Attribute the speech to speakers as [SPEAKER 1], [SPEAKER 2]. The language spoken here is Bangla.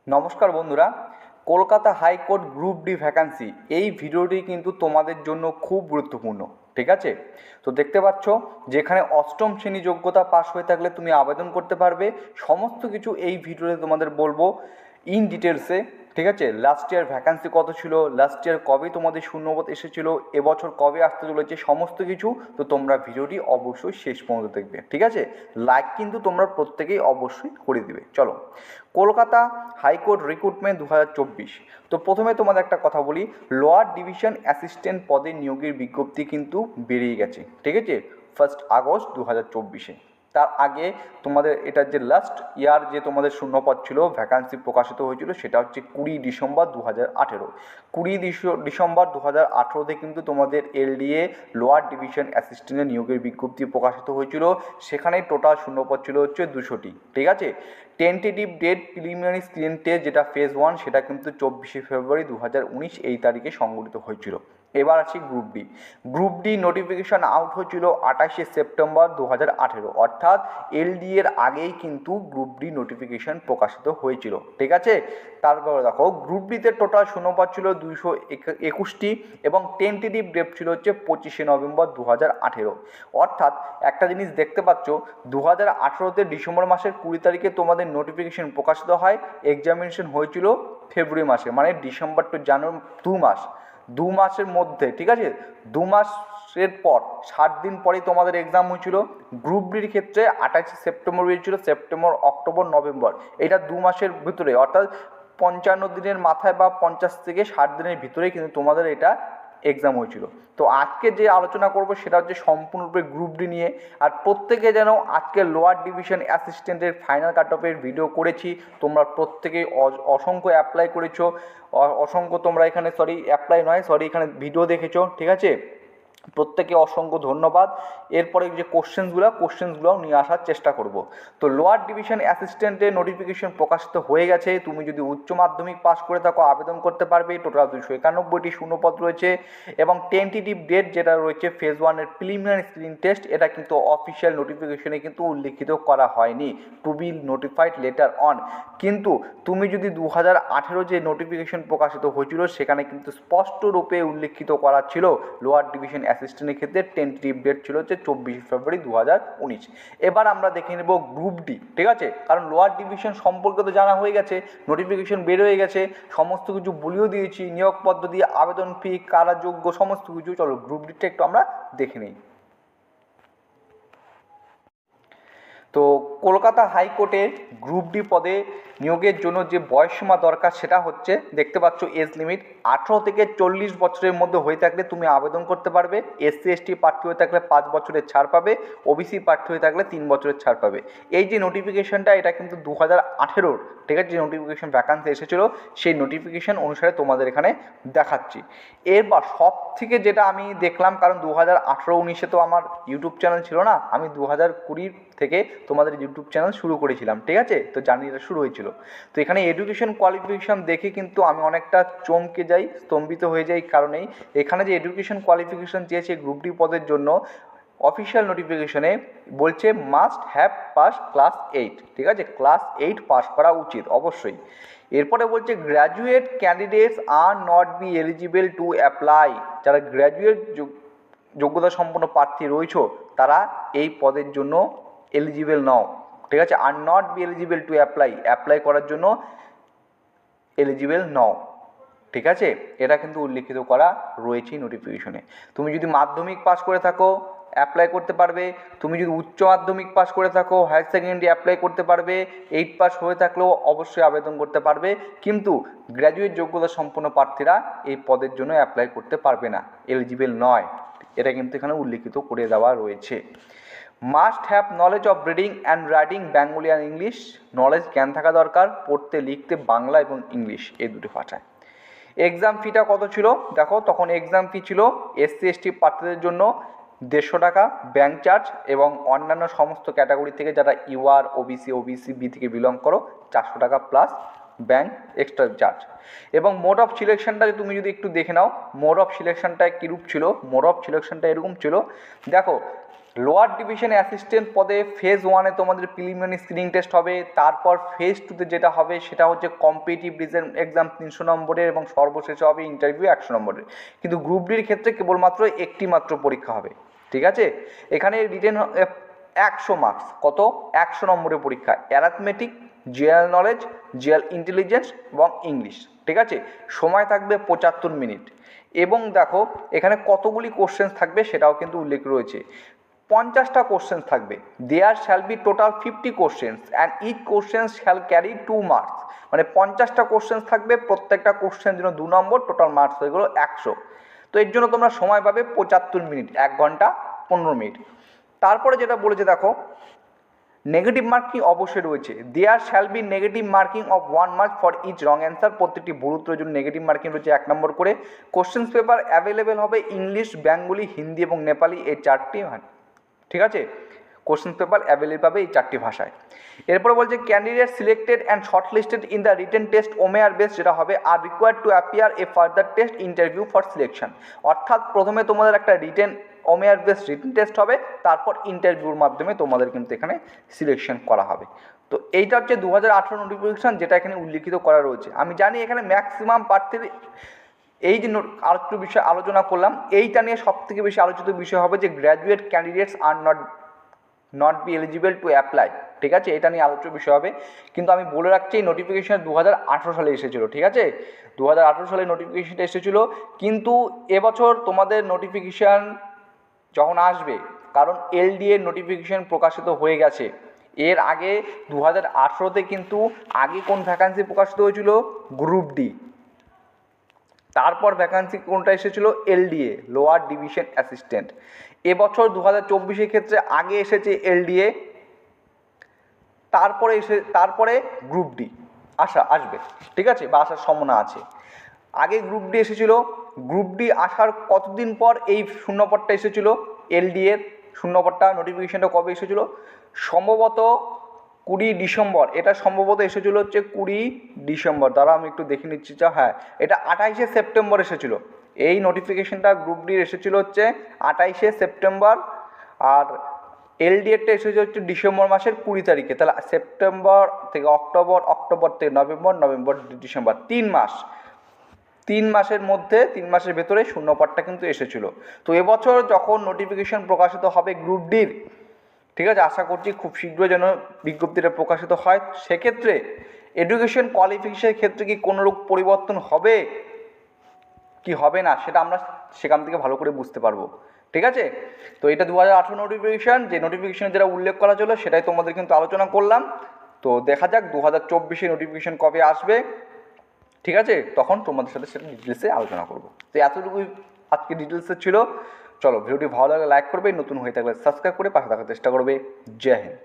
[SPEAKER 1] নমস্কার বন্ধুরা, Kolkata high court group D vacancy এই ভিডিওটি কিন্তু তোমাদের জন্য খুব গুরুত্বপূর্ণ। ঠিক আছে, তো দেখতে পাচ্ছ যেখানে অষ্টম শ্রেণী যোগ্যতা পাশ হয়ে থাকলে তুমি আবেদন করতে পারবে। সমস্ত কিছু এই ভিডিওতে তোমাদের বলবো ইন ডিটেলসে। ঠিক আছে, লাস্ট ইয়ার ভ্যাকান্সি কত ছিল, লাস্ট ইয়ার কবে তোমাদের শূন্যপদ এসেছিলো, এবছর কবে আসতে চলেছে, সমস্ত কিছু। তো তোমরা ভিডিওটি অবশ্যই শেষ পর্যন্ত দেখবে। ঠিক আছে, লাইক কিন্তু তোমরা প্রত্যেকেই অবশ্যই করে দিবে। চলো, কলকাতা হাইকোর্ট রিক্রুটমেন্ট 2024। তো প্রথমে তোমাদের একটা কথা বলি, লোয়ার ডিভিশন অ্যাসিস্ট্যান্ট পদে নিয়োগের বিজ্ঞপ্তি কিন্তু বেরিয়ে গেছে। ঠিক আছে, 1 আগস্ট 2024-এ। তার আগে তোমাদের এটার যে লাস্ট ইয়ার যে তোমাদের শূন্যপদ ছিল, ভ্যাকান্সি প্রকাশিত হয়েছিল, সেটা হচ্ছে 20 ডিসেম্বর 2018। 20 ডিসেম্বর 2018-তে কিন্তু তোমাদের এলডিএ লোয়ার ডিভিশন অ্যাসিস্ট্যান্টের নিয়োগের বিজ্ঞপ্তি প্রকাশিত হয়েছিল। সেখানে টোটাল শূন্যপদ ছিল হচ্ছে 200টি। ঠিক আছে, tentative date preliminary screen test যেটা ফেজ 1, সেটা কিন্তু 24 ফেব্রুয়ারি 2019 এই তারিখে সংগঠিত হয়েছিল। এবার আছি group D. Group D notification out হয়েছিল 28 সেপ্টেম্বর 2018, অর্থাৎ এলডি এর আগেই কিন্তু গ্রুপ ডি নোটিফিকেশান প্রকাশিত হয়েছিল। ঠিক আছে, তারপরে দেখো গ্রুপ ডিতে টোটাল শূন্যপদ ছিল 221টি এবং টেন্টেটিভ ডেট ছিল হচ্ছে 25 নভেম্বর 2018। অর্থাৎ একটা জিনিস দেখতে পাচ্ছ, 2018-তে ডিসেম্বর মাসের 20 তারিখে তোমাদের নোটিফিকেশান প্রকাশিত হয়, এক্সামিনেশন হয়েছিল ফেব্রুয়ারি মাসে, মানে ডিসেম্বর টু জানুয়ারি 2 মাসের মধ্যে। ঠিক আছে, 2 মাসের পর 60 দিন পরেই তোমাদের এক্সাম হয়েছিল। গ্রুপ ডির ক্ষেত্রে 28 সেপ্টেম্বর হয়েছিল, সেপ্টেম্বর, অক্টোবর, নভেম্বর, এটা 2 মাসের ভিতরে, অর্থাৎ 55 দিনের মাথায় বা 50 থেকে 60 দিনের ভিতরেই কিন্তু তোমাদের এটা এক্সাম হয়েছিল। তো আজকে যে আলোচনা করব সেটা হচ্ছে সম্পূর্ণরূপে গ্রুপ ডি নিয়ে। আর প্রত্যেকে যেন আজকে লোয়ার ডিভিশন অ্যাসিস্ট্যান্টের ফাইনাল কাট অফের ভিডিও করেছি, তোমরা প্রত্যেকেই অসংখ্য অ্যাপ্লাই করেছো, অসংখ্য তোমরা এখানে অ্যাপ্লাই নয়, এখানে ভিডিও দেখেছো। ঠিক আছে, প্রত্যেকে অসংখ্য ধন্যবাদ। এরপরে যে কোশ্চেন্সগুলোও নিয়ে আসার চেষ্টা করব। তো লোয়ার ডিভিশন অ্যাসিস্ট্যান্টের নোটিফিকেশন প্রকাশিত হয়ে গেছে। তুমি যদি উচ্চ মাধ্যমিক পাস করে থাকো আবেদন করতে পারবে। টোটাল 291টি শূন্যপদ রয়েছে এবং টেন্টেটিভ ডেট যেটা রয়েছে ফেজ 1-এর প্রিলিমিনারি স্ক্রিন টেস্ট, এটা কিন্তু অফিসিয়াল নোটিফিকেশনে কিন্তু উল্লিখিত করা হয়নি, to be notified later on. কিন্তু তুমি যদি 2018 যে নোটিফিকেশন প্রকাশিত হয়েছিল সেখানে কিন্তু স্পষ্টরূপে উল্লিখিত করা ছিল লোয়ার ডিভিশন অ্যাসিস্ট্যান্টের ক্ষেত্রে টেন্টেটিভ ডেট ছিল হচ্ছে 24 ফেব্রুয়ারি 2019। এবার আমরা দেখে নেব গ্রুপ ডি। ঠিক আছে, কারণ লোয়ার ডিভিশন সম্পর্কে তো জানা হয়ে গেছে, নোটিফিকেশন বের হয়ে গেছে, সমস্ত কিছু বলেও দিয়েছি, নিয়োগ পদ্ধতি, আবেদন ফি, কারা যোগ্য, সমস্ত কিছু। চলো গ্রুপ ডিটা একটু আমরা দেখে নিই। তো কলকাতা হাইকোর্টের গ্রুপ ডি পদে নিয়োগের জন্য যে বয়সসীমা দরকার সেটা হচ্ছে, দেখতে পাচ্ছ এজ লিমিট 18 থেকে 40 বছরের মধ্যে হয়ে থাকলে তুমি আবেদন করতে পারবে। এসসি এসটি প্রার্থী হয়ে থাকলে 5 বছরের ছাড় পাবে, ওবিসি প্রার্থী হয়ে থাকলে 3 বছরের ছাড় পাবে। এই যে নোটিফিকেশনটা, এটা কিন্তু 2018-র, ঠিক আছে, যে নোটিফিকেশন ভ্যাকান্সি এসেছিলো সেই নোটিফিকেশন অনুসারে তোমাদের এখানে দেখাচ্ছি। এরপর সব থেকে যেটা আমি দেখলাম, কারণ 2018-19-এ তো আমার ইউটিউব চ্যানেল ছিল না, আমি 2020 থেকে তোমাদের ইউটিউব চ্যানেল শুরু করেছিলাম। ঠিক আছে, তো জার্নিটা শুরু হয়েছিল। তো এখানে এডুকেশন কোয়ালিফিকেশান দেখে কিন্তু আমি অনেকটা চমকে যাই, স্তম্ভিত হয়ে যাই, কারণেই এখানে যে এডুকেশন কোয়ালিফিকেশান চেয়েছে গ্রুপ ডি পদের জন্য, অফিসিয়াল নোটিফিকেশনে বলছে মাস্ট হ্যাভ পাস ক্লাস 8। ঠিক আছে, ক্লাস 8 পাস করা উচিত অবশ্যই। এরপরে বলছে graduate candidates are not be eligible to apply. যারা গ্র্যাজুয়েট যোগ্যতা সম্পন্ন প্রার্থী রয়েছে তারা এই পদের জন্য এলিজিবল নও। ঠিক আছে, are not be eligible to apply করার জন্য এলিজিবল নও। ঠিক আছে, এটা কিন্তু উল্লিখিত করা রয়েছে নোটিফিকেশনে। তুমি যদি মাধ্যমিক পাস করে থাকো অ্যাপ্লাই করতে পারবে, তুমি যদি উচ্চ মাধ্যমিক পাস করে থাকো হায়ার সেকেন্ডারি অ্যাপ্লাই করতে পারবে, 8 পাস হয়ে থাকলেও অবশ্যই আবেদন করতে পারবে। কিন্তু গ্র্যাজুয়েট যোগ্যতা সম্পন্ন প্রার্থীরা এই পদের জন্য অ্যাপ্লাই করতে পারবে না, এলিজিবল নয়। এটা কিন্তু এখানে উল্লিখিত করে দেওয়া রয়েছে। Must have knowledge of reading and writing Bengali and English. Knowledge, জ্ঞান থাকা দরকার পড়তে লিখতে বাংলা এবং ইংলিশ এই দুটো ভাষায়। এক্সাম ফিটা কত ছিল দেখো, তখন এক্সাম ফি ছিল এসসি এসটি প্রার্থীদের জন্য 150 টাকা ব্যাঙ্ক চার্জ, এবং অন্যান্য সমস্ত ক্যাটাগরি থেকে যারা ইউআর, ওবিসি বি থেকে বিলং করো 400 টাকা প্লাস ব্যাঙ্ক এক্সট্রা চার্জ। এবং মোড অফ সিলেকশনটা তুমি যদি একটু দেখে নাও, মোড অফ সিলেকশনটা কীরূপ ছিল। মোড অফ সিলেকশনটা এরকম ছিল, দেখো লোয়ার ডিভিশন অ্যাসিস্ট্যান্ট পদে ফেজ 1-এ তোমাদের প্রিলিমিনারি স্ক্রিনিং টেস্ট হবে, তারপর ফেজ 2-তে যেটা হবে সেটা হচ্ছে কম্পিটিটিভ রিটেন এক্সাম 300 নম্বরের এবং সর্বশেষে হবে ইন্টারভিউ 100 নম্বরের। কিন্তু গ্রুপ ডির ক্ষেত্রে কেবলমাত্র একটি মাত্র পরীক্ষা হবে, ঠিক আছে। এখানে রিটেন 100 মার্কস, কত 100 নম্বরের পরীক্ষা, arithmetic, general knowledge, general intelligence এবং ইংলিশ, ঠিক আছে। সময় থাকবে 75 মিনিট। এবং দেখো এখানে কতগুলি কোশ্চেন্স থাকবে সেটাও কিন্তু উল্লেখ রয়েছে, 50টা কোশ্চেন্স থাকবে। There shall be total 50 questions and each questions shall carry 2 marks, মানে 50টা কোশ্চেন্স থাকবে, প্রত্যেকটা কোশ্চেন জন্য 2 নম্বর, টোটাল মার্কস হয়ে গেলো 100। তো এর জন্য তোমরা সময় পাবে 75 মিনিট, 1 ঘন্টা 15 মিনিট। তারপরে যেটা বলেছে দেখো, নেগেটিভ মার্কিং অবশ্যই রয়েছে। There shall be negative marking of 1 mark for each wrong answer, প্রত্যেকটি ভুল উত্তরের জন্য নেগেটিভ মার্কিং রয়েছে 1 নম্বর করে। কোশ্চেন্স পেপার অ্যাভেলেবেল হবে ইংলিশ, বেঙ্গলি, হিন্দি এবং নেপালি, এই 4টি, ঠিক আছে। কোশ্চেন পেপার অ্যাভেলেবল পাবে এই 4টি ভাষায়। এরপরে বলছে candidate selected and shortlisted in the written test OMR base, যেটা হবে আর required to appear a further test interview for selection. অর্থাৎ প্রথমে তোমাদের একটা written OMR base written test হবে, তারপর ইন্টারভিউর মাধ্যমে তোমাদের কিন্তু এখানে সিলেকশন করা হবে। তো এইটা হচ্ছে 2018 নোটিফিকেশান, যেটা এখানে উল্লিখিত করা রয়েছে। আমি জানি এখানে ম্যাক্সিমাম প্রার্থীর এই যে আলোচিত বিষয় আলোচনা করলাম, এইটা নিয়ে সবথেকে বেশি আলোচিত বিষয় হবে যে graduate candidates are not be eligible to apply, ঠিক আছে। এটা নিয়ে আলোচ্য বিষয় হবে। কিন্তু আমি বলে রাখছি এই নোটিফিকেশান 2018 সালে এসেছিলো, ঠিক আছে। 2018 সালে নোটিফিকেশানটা এসেছিলো, কিন্তু এবছর তোমাদের নোটিফিকেশান যখন আসবে, কারণ এলডিএ নোটিফিকেশান প্রকাশিত হয়ে গেছে। এর আগে 2018তে কিন্তু আগে কোন ভ্যাকান্সি প্রকাশিত হয়েছিল, গ্রুপ ডি। তারপর ভ্যাকান্সি কোনটা এসেছিল, এলডিএ, লোয়ার ডিভিশন অ্যাসিস্ট্যান্ট। এবছর 2024-এর ক্ষেত্রে আগে এসেছে এলডিএ, তারপরে গ্রুপ ডি আসবে, ঠিক আছে, বা আসার সম্ভাবনা আছে। আগে গ্রুপ ডি এসেছিল, গ্রুপ ডি আসার কতদিন পর এই শূন্যপদটা এসেছিল, এলডিএর শূন্যপদটা নোটিফিকেশানটা কবে এসেছিল, সম্ভবত 20 ডিসেম্বর। এটা সম্ভবত এসেছিল হচ্ছে 20 ডিসেম্বর, দ্বারা আমি একটু দেখে নিচ্ছি। হ্যাঁ, এটা 28শে সেপ্টেম্বর এসেছিল। এই নোটিফিকেশানটা গ্রুপ ডির এসেছিল হচ্ছে 28শে সেপ্টেম্বর, আর এলডিএরটা এসেছে হচ্ছে ডিসেম্বর মাসের 20 তারিখে। তাহলে সেপ্টেম্বর থেকে অক্টোবর, অক্টোবর থেকে নভেম্বর, নভেম্বর ডিসেম্বর, 3 মাস। 3 মাসের মধ্যে, 3 মাসের ভেতরে শূন্যপদটা কিন্তু এসেছিল। তো এবছর যখন নোটিফিকেশান প্রকাশিত হবে গ্রুপ ডির, ঠিক আছে, আশা করছি খুব শীঘ্রই যেন বিজ্ঞপ্তিটা প্রকাশিত হয়। সেক্ষেত্রে এডুকেশন কোয়ালিফিকেশনের ক্ষেত্রে কি কোনোরূপ পরিবর্তন হবে কি হবে না, সেটা আমরা সেখান থেকে ভালো করে বুঝতে পারবো, ঠিক আছে। তো এটা 2018 নোটিফিকেশান, যে নোটিফিকেশানে যেটা উল্লেখ করা ছিল সেটাই তোমাদের কিন্তু আলোচনা করলাম। তো দেখা যাক 2024-এ নোটিফিকেশান কবে আসবে, ঠিক আছে, তখন তোমাদের সাথে সেটা ডিটেলসে আলোচনা করবো। তো এতটুকুই আজকে ডিটেলসে ছিল। চলো, ভিডিওটি ভালো লাগলে লাইক করবে, নতুন হয়ে থাকলে সাবস্ক্রাইব করে পাশে থাকার চেষ্টা করবে। জয় হিন্দ।